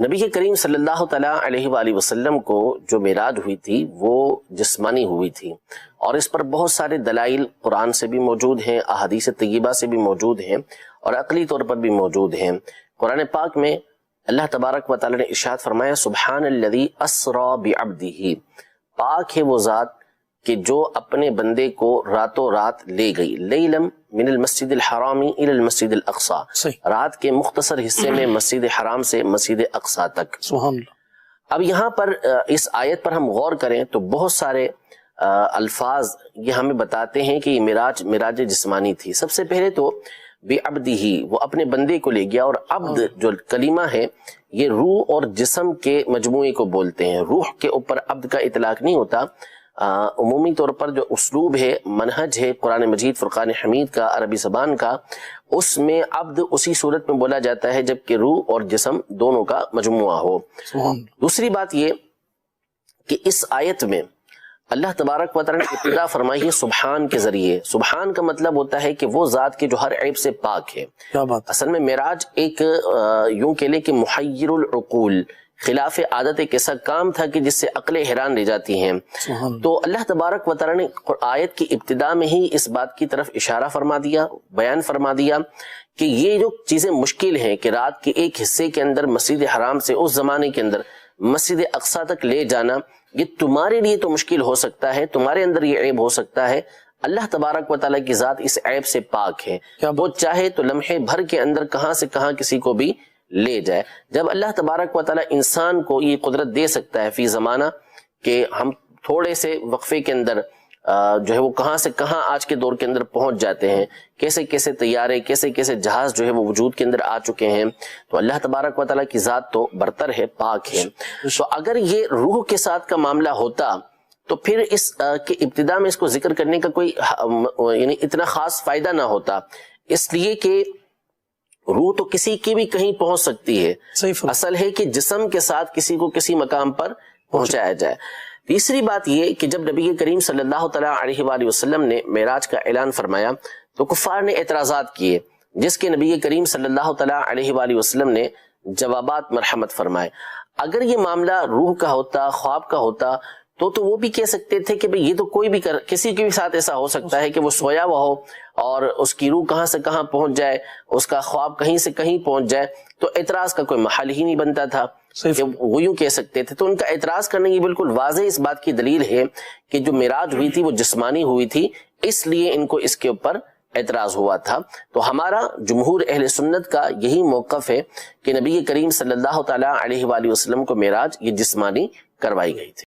نبی کریم صلی اللہ تعالیٰ علیہ وآلہ وسلم کو جو معراج ہوئی تھی وہ جسمانی ہوئی تھی، اور اس پر بہت سارے دلائل قرآن سے بھی موجود ہیں، احادیث طیبہ سے بھی موجود ہیں، اور عقلی طور پر بھی موجود ہیں۔ قرآن پاک میں اللہ تبارک و تعالیٰ نے ارشاد فرمایا سبحان الذی اسری بعبدہ، پاک ہے وہ ذات کہ جو اپنے بندے کو راتوں رات لے گئی، لیلم من المسجد الحرام الى المسجد الاقصی، رات کے مختصر حصے میں مسجد حرام سے مسجد اقصی تک۔ سبحان اللہ۔ اب یہاں پر اس آیت پر ہم غور کریں تو بہت سارے الفاظ یہ ہمیں بتاتے ہیں کہ یہ معراج جسمانی تھی۔ سب سے پہلے تو بعبدہ، وہ اپنے بندے کو لے گیا، اور عبد جو کلمہ ہے یہ روح اور جسم کے مجموعے کو بولتے ہیں، روح کے اوپر عبد کا اطلاق نہیں ہوتا۔ عمومی طور پر جو اسلوب ہے، منہج ہے قرآن مجید فرقان حمید کا، عربی زبان کا، اس میں عبد اسی صورت میں بولا جاتا ہے جبکہ روح اور جسم دونوں کا مجموعہ ہو۔ دوسری بات یہ کہ اس آیت میں اللہ تبارک و تعالیٰ نے ابتدا فرمائی ہے سبحان کے ذریعے۔ سبحان کا مطلب ہوتا ہے کہ وہ ذات کے جو ہر عیب سے پاک ہے۔ کیا بات۔ اصل میں معراج ایک یوں کہہ لیں کہ محیر العقول، خلاف عادت ایک ایسا کام تھا کہ جس سے عقلیں حیران رہ جاتی ہیں۔ تو اللہ تبارک و تعالیٰ نے آیت کی ابتدا میں ہی اس بات کی طرف اشارہ فرما دیا، بیان فرما دیا کہ یہ جو چیزیں مشکل ہیں کہ رات کے ایک حصے کے اندر مسجد حرام سے اس زمانے کے اندر مسجد اقصی تک لے جانا، یہ تمہارے لیے تو مشکل ہو سکتا ہے، تمہارے اندر یہ عیب ہو سکتا ہے، اللہ تبارک و تعالیٰ کی ذات اس عیب سے پاک ہے، وہ چاہے تو لمحے بھر کے اندر کہاں سے کہاں کسی کو بھی لے جائے۔ جب اللہ تبارک و تعالیٰ انسان کو یہ قدرت دے سکتا ہے فی زمانہ کہ ہم تھوڑے سے وقفے کے اندر جو ہے وہ کہاں سے کہاں آج کے دور کے اندر پہنچ جاتے ہیں، کیسے کیسے طیارے، کیسے کیسے جہاز جو ہے وہ وجود کے اندر آ چکے ہیں، تو اللہ تبارک و تعالیٰ کی ذات تو برتر ہے، پاک ہے۔ تو اگر یہ روح کے ساتھ کا معاملہ ہوتا تو پھر اس کے ابتدا میں اس کو ذکر کرنے کا کوئی یعنی اتنا خاص فائدہ نہ ہوتا، اس لیے کہ روح تو کسی کی بھی کہیں پہنچ سکتی ہے، اصل ہے کہ جسم کے ساتھ کسی کو کسی مقام پر پہنچایا جائے۔ تیسری بات یہ کہ جب نبی کریم صلی اللہ تعالیٰ علیہ وآلہ وسلم نے معراج کا اعلان فرمایا تو کفار نے اعتراضات کیے، جس کے نبی کریم صلی اللہ تعالیٰ علیہ وآلہ وسلم نے جوابات مرحمت فرمائے۔ اگر یہ معاملہ روح کا ہوتا، خواب کا ہوتا تو وہ بھی کہہ سکتے تھے کہ بھئی یہ تو کوئی بھی کسی کے بھی ساتھ ایسا ہو سکتا ہے کہ وہ سویا ہوا ہو اور اس کی روح کہاں سے کہاں پہنچ جائے، اس کا خواب کہیں سے کہیں پہنچ جائے، تو اعتراض کا کوئی محل ہی نہیں بنتا تھا کہ وہ یوں کہہ سکتے تھے۔ تو ان کا اعتراض کرنے کی بالکل واضح اس بات کی دلیل ہے کہ جو معراج ہوئی تھی وہ جسمانی ہوئی تھی، اس لیے ان کو اس کے اوپر اعتراض ہوا تھا۔ تو ہمارا جمہور اہل سنت کا یہی موقف ہے کہ نبی کریم صلی اللہ تعالیٰ علیہ وآلہ وسلم کو معراج یہ جسمانی کروائی گئی تھی۔